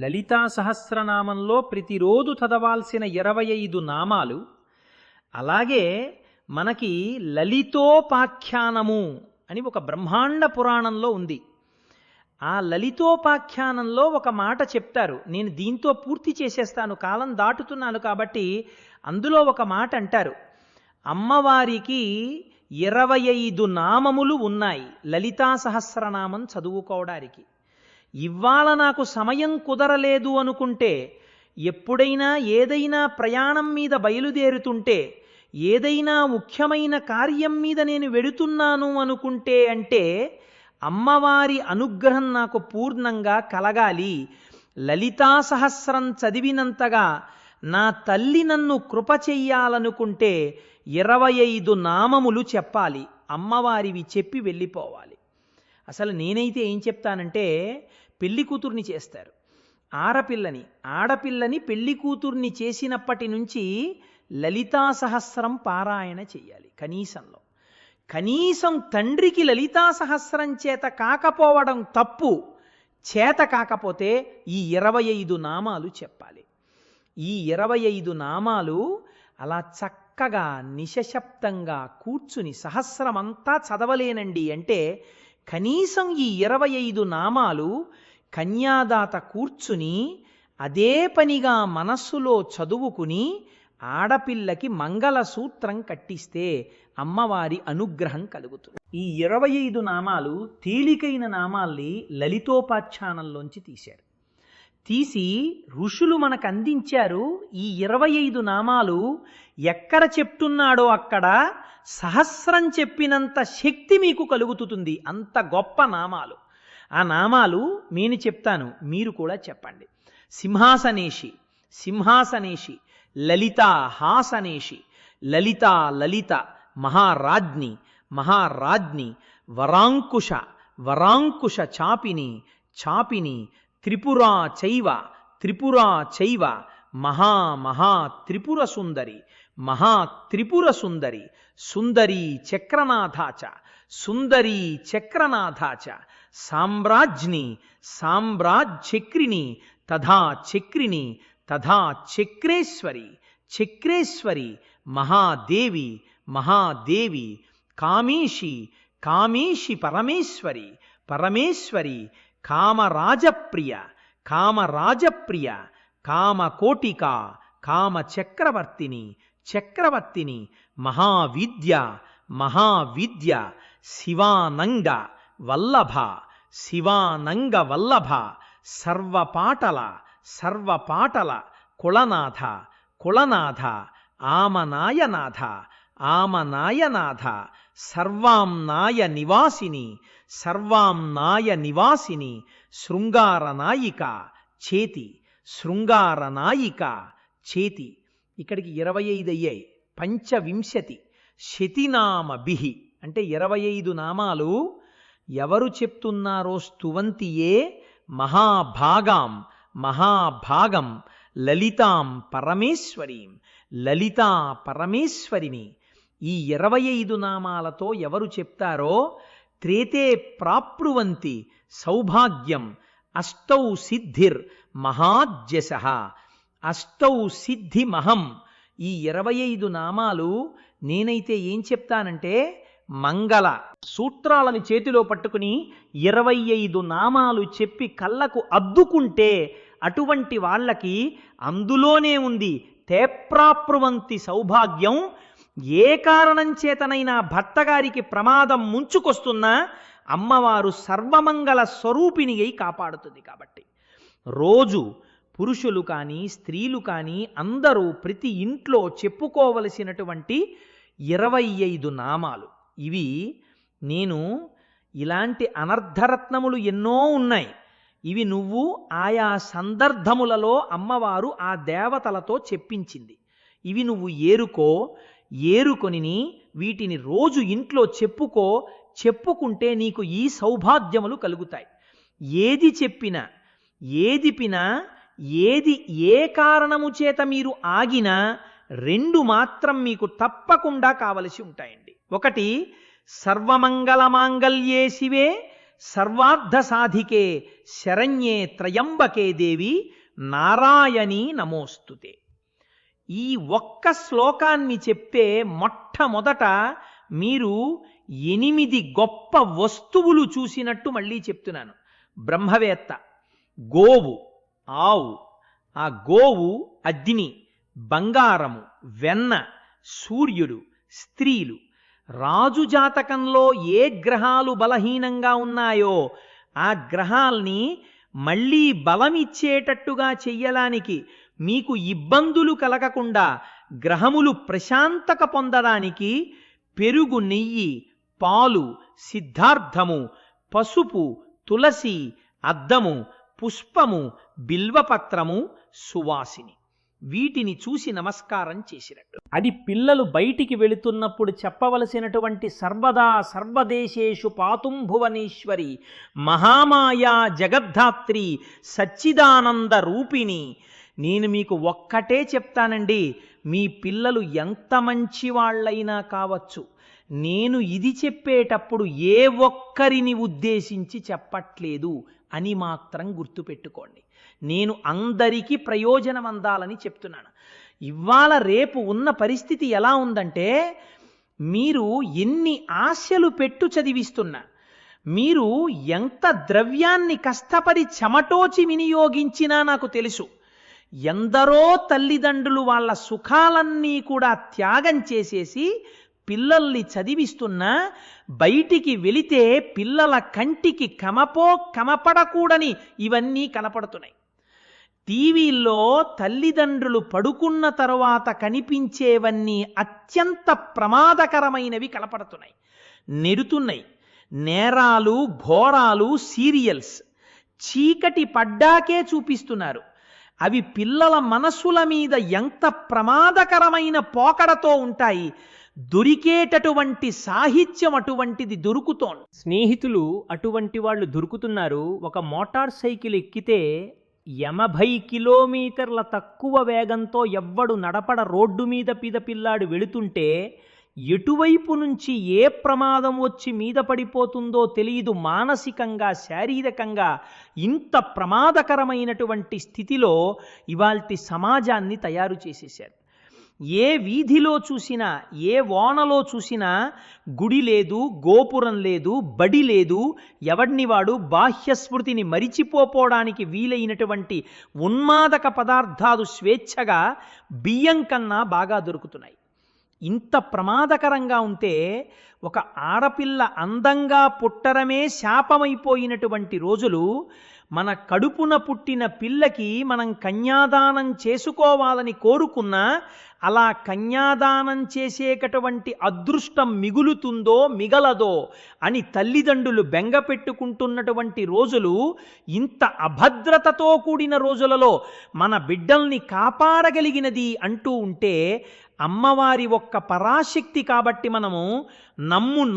లలితా సహస్రనామంలో ప్రతిరోజు చదవాల్సిన 25 నామాలు. అలాగే మనకి లలితోపాఖ్యానము అని ఒక బ్రహ్మాండ పురాణంలో ఉంది. ఆ లలితోపాఖ్యానంలో ఒక మాట చెప్తారు. నేను దీంతో పూర్తి చేసేస్తాను, కాలం దాటుతున్నాను కాబట్టి. అందులో ఒక మాట అంటారు, అమ్మవారికి 25 నామములు ఉన్నాయి లలితా సహస్రనామం చదువుకోవడానికి. ఇవాళ నాకు సమయం కుదరలేదు అనుకుంటే, ఎప్పుడైనా ఏదైనా ప్రయాణం మీద బయలుదేరుతుంటే, ఏదైనా ముఖ్యమైన కార్యం మీద నేను వెడుతున్నాను అనుకుంటే, అంటే అమ్మవారి అనుగ్రహం నాకు పూర్ణంగా కలగాలి. లలితా సహస్రం చదివినంతగా నా తల్లి నన్ను కృప చెయ్యాలనుకుంటే 25 నామములు చెప్పాలి, అమ్మవారివి చెప్పి వెళ్ళిపోవాలి. అసలు నేనైతే ఏం చెప్తానంటే, పెళ్లి కూతుర్ని చేస్తారు, ఆడపిల్లని పెళ్లి కూతుర్ని చేసినప్పటి నుంచి లలితా సహస్రం పారాయణ చెయ్యాలి. కనీసం తండ్రికి లలితా సహస్రం చేత కాకపోవడం తప్పు, చేత కాకపోతే ఈ 25 నామాలు చెప్పాలి. ఈ 25 నామాలు అలా చక్కగా నిశశబ్దంగా కూర్చుని, సహస్రమంతా చదవలేనండి అంటే కనీసం ఈ 25 నామాలు కన్యాదాత కూర్చుని అదే పనిగా మనస్సులో చదువుకుని ఆడపిల్లకి మంగళసూత్రం కట్టిస్తే అమ్మవారి అనుగ్రహం కలుగుతుంది. ఈ 25 నామాలు తేలికైన నామాల్ని లలితోపాఖ్యానంలోంచి తీసి ఋషులు మనకు అందించారు. ఈ 25 నామాలు ఎక్కడ చెప్తున్నాడో అక్కడ సహస్రం చెప్పినంత శక్తి మీకు కలుగుతుంది. అంత గొప్ప నామాలు. ఆ నామాలు నేను చెప్తాను, మీరు కూడా చెప్పండి. సింహాసనేషి, లలితా హాసనేషి, లలిత మహారాజ్ని, వరాంకుశ చాపిని, త్రిపురా చైవ మహా త్రిపుర సుందరీ చక్రనాథాచ సామ్రాజ్చక్రిణి తథా చక్రేశ్వరి మహాదేవి కామేశి పరమేశ్వరి కామరాజప్రియ కామకోటికా చక్రవర్తిని మహావిద్య శివానంగ వల్లభ సర్వపాటల కులనాథ ఆమనాయనాథ సర్వాంనాయ నివాసిని శృంగారనాయిక చేతి. ఇక్కడికి 25 అయ్యాయి. పంచవింశతి శతినామభిః అంటే 25 నామాలు ఎవరు చెప్తున్నారో స్తువంతియే మహాభాగం లలితా పరమేశ్వరిని. ఈ 25 నామాలతో ఎవరు చెప్తారో త్రేతే ప్రాప్నువంతి సౌభాగ్యం అష్టౌ సిద్ధిర్ మహాద్యశః. అష్టౌ సిద్ధిమహం. ఈ 25 నామాలు నేనైతే ఏం చెప్తానంటే, మంగళ సూత్రాలని చేతిలో పట్టుకుని 25 నామాలు చెప్పి కళ్ళకు అద్దుకుంటే అటువంటి వాళ్ళకి అందులోనే ఉంది తేప్రాప్నువంతి సౌభాగ్యం. ఏ కారణం చేతనైనా భర్తగారికి ప్రమాదం ముంచుకొస్తున్నా అమ్మవారు సర్వమంగళ స్వరూపిణి అయి కాపాడుతుంది. కాబట్టి రోజు పురుషులు కానీ స్త్రీలు కానీ అందరూ ప్రతి ఇంట్లో చెప్పుకోవలసినటువంటి 25 నామాలు ఇవి. నేను ఇలాంటి అనర్ధరత్నములు ఎన్నో ఉన్నాయి. ఇవి నువ్వు ఆయా సందర్భములలో అమ్మవారు ఆ దేవతలతో చెప్పించింది. ఇవి నువ్వు ఏరుకొని వీటిని రోజు ఇంట్లో చెప్పుకుంటే నీకు ఈ సౌభాగ్యములు కలుగుతాయి. ఏది చెప్పినా, ఏది ఏ కారణము చేత మీరు ఆగినా 2 మాత్రం మీకు తప్పకుండా కావలసి ఉంటాయండి. ఒకటి, సర్వమంగళ మాంగళ్యే శివే సర్వార్థ సాధికే శరణ్యే త్రయంబకే దేవి నారాయణీ నమోస్తుతే. ఈ ఒక్క శ్లోకాన్ని చెప్తే మొట్టమొదట మీరు 8 గొప్ప వస్తువులు చూసినట్టు మళ్ళీ చెప్తున్నాను. బ్రహ్మవేత్త, గోవు, ఆవు, ఆ గోవు అగ్ని, బంగారము, వెన్న, సూర్యుడు, స్త్రీలు. రాజు జాతకంలో ఏ గ్రహాలు బలహీనంగా ఉన్నాయో ఆ గ్రహాల్ని మళ్ళీ బలమిచ్చేటట్టుగా చెయ్యడానికి, మీకు ఇబ్బందులు కలగకుండా గ్రహములు ప్రశాంతత పొందడానికి పెరుగు, నెయ్యి, పాలు, సిద్ధార్థము, పసుపు, తులసి, అద్దము, పుష్పము, బిల్వపత్రము, సువాసిని, వీటిని చూసి నమస్కారం చేసినట్టు. అది పిల్లలు బయటికి వెళుతున్నప్పుడు చెప్పవలసినటువంటి సర్వదా సర్వదేశేషు పాతుం భువనేశ్వరి మహామాయా జగద్ధాత్రి సచ్చిదానంద రూపిణి. నేను మీకు ఒక్కటే చెప్తానండి, మీ పిల్లలు ఎంత మంచి వాళ్ళైనా కావచ్చు, నేను ఇది చెప్పేటప్పుడు ఏ ఒక్కరిని ఉద్దేశించి చెప్పట్లేదు అని మాత్రం గుర్తుపెట్టుకోండి. నేను అందరికీ ప్రయోజనం అందాలని చెప్తున్నాను. ఇవాళ రేపు ఉన్న పరిస్థితి ఎలా ఉందంటే, మీరు ఎన్ని ఆశలు పెట్టు చదివిస్తున్నా, మీరు ఎంత ద్రవ్యాన్ని కష్టపడి చెమటోచి వినియోగించినా నాకు తెలుసు, ఎందరో తల్లిదండ్రులు వాళ్ళ సుఖాలన్నీ కూడా త్యాగం చేసేసి పిల్లల్ని చదివిస్తున్నా, బయటికి వెళితే పిల్లల కంటికి కమపడకూడని ఇవన్నీ కనపడుతున్నాయి. టీవీల్లో తల్లిదండ్రులు పడుకున్న తరువాత కనిపించేవన్నీ అత్యంత ప్రమాదకరమైనవి కనపడుతున్నాయి, నెరుతున్నాయి. నేరాలు, ఘోరాలు, సీరియల్స్ చీకటి పడ్డాకే చూపిస్తున్నారు. అవి పిల్లల మనసుల మీద ఎంత ప్రమాదకరమైన పోకడతో ఉంటాయి. దొరికేటటువంటి సాహిత్యం అటువంటిది దొరుకుతోంది. స్నేహితులు అటువంటి వాళ్ళు దొరుకుతున్నారు. ఒక మోటార్ సైకిల్ ఎక్కితే 80 కిలోమీటర్ల తక్కువ వేగంతో ఎవ్వడు నడపడ రోడ్డు మీద పిల్లాడు వెళుతుంటే ఎటువైపు నుంచి ఏ ప్రమాదం వచ్చి మీద పడిపోతుందో తెలియదు. మానసికంగా, శారీరకంగా ఇంత ప్రమాదకరమైనటువంటి స్థితిలో ఇవాల్టి సమాజాన్ని తయారు చేసేశారు. ఏ వీధిలో చూసినా, ఏ ఓనలో చూసినా గుడి లేదు, గోపురం లేదు, బడి లేదు. ఎవడిని వాడు బాహ్యస్మృతిని మరిచిపోవడానికి వీలైనటువంటి ఉన్మాదక పదార్థాలు స్వేచ్ఛగా బియ్యం కన్నా బాగా దొరుకుతున్నాయి. ఇంత ప్రమాదకరంగా ఉంటే ఒక ఆడపిల్ల అందంగా పుట్టడమే శాపమైపోయినటువంటి రోజులు, మన కడుపున పుట్టిన పిల్లకి మనం కన్యాదానం చేసుకోవాలని కోరుకున్నా అలా కన్యాదానం చేసేటటువంటి అదృష్టం మిగులుతుందో మిగలదో అని తల్లిదండ్రులు బెంగపెట్టుకుంటున్నటువంటి రోజులు, ఇంత అభద్రతతో కూడిన రోజులలో మన బిడ్డల్ని కాపాడగలిగినది అంటూ ఉంటే అమ్మవారి ఒక్క పరాశక్తి. కాబట్టి మనము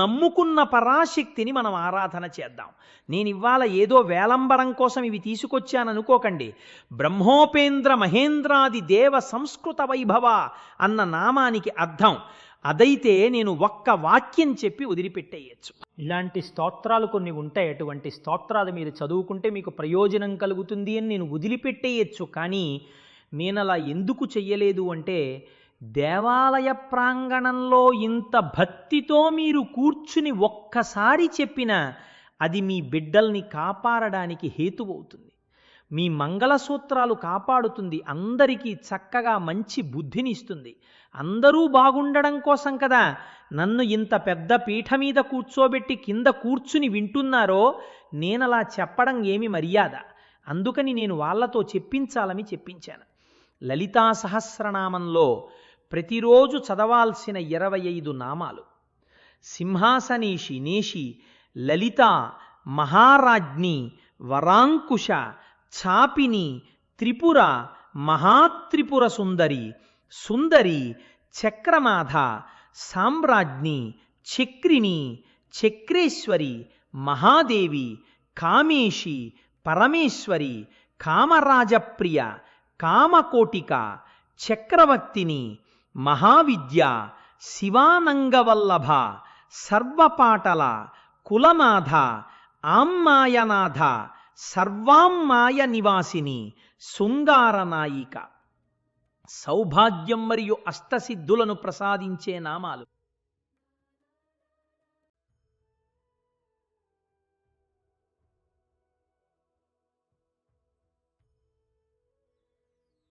నమ్ముకున్న పరాశక్తిని మనం ఆరాధన చేద్దాం. నేను ఇవాళ ఏదో వేలంబరం కోసం ఇవి తీసుకొచ్చాననుకోకండి. బ్రహ్మోపేంద్ర మహేంద్రాది దేవ సంస్కృత వైభవ అన్న నామానికి అర్థం అదైతే నేను ఒక్క వాక్యం చెప్పి వదిలిపెట్టేయచ్చు. ఇలాంటి స్తోత్రాలు కొన్ని ఉంటాయి. అటువంటి స్తోత్రాలు మీరు చదువుకుంటే మీకు ప్రయోజనం కలుగుతుంది అని నేను వదిలిపెట్టేయచ్చు. కానీ నేను అలా ఎందుకు చెయ్యలేదు అంటే, దేవాలయ ప్రాంగణంలో ఇంత భక్తితో మీరు కూర్చుని ఒక్కసారి చెప్పినా అది మీ బిడ్డల్ని కాపాడడానికి హేతువవుతుంది. మీ మంగళసూత్రాలు కాపాడుతుంది. అందరికీ చక్కగా మంచి బుద్ధినిస్తుంది. అందరూ బాగుండడం కోసం కదా నన్ను ఇంత పెద్ద పీఠ మీద కూర్చోబెట్టి కింద కూర్చుని వింటున్నారో. నేనలా చెప్పడం ఏమి మర్యాద? అందుకని నేను వాళ్ళతో చెప్పించాలని చెప్పించాను. లలితా సహస్రనామంలో ప్రతిరోజు చదవాల్సిన 25 నామాలు. సింహాసనేషి నేషి, లలిత, మహారాజ్ఞి, వరాంకుశ, చాపిని, త్రిపుర, మహాత్రిపుర సుందరి, సుందరి, చక్రమాధ, సామ్రాజ్ఞి, చక్రిణి, చక్రేశ్వరి, మహాదేవి, కామేషి, పరమేశ్వరి, కామరాజప్రియ, కామకోటిక, చక్రవర్తిని, మహావిద్య, శివానంగవల్లభ, సర్వపాటల, కులమాధ, ఆమ్మాయనాథ, సర్వామ్మాయ నివాసిని, శృంగారనాయిక. సౌభాగ్యం మరియు అష్టసిద్ధులను ప్రసాదించే నామాలు.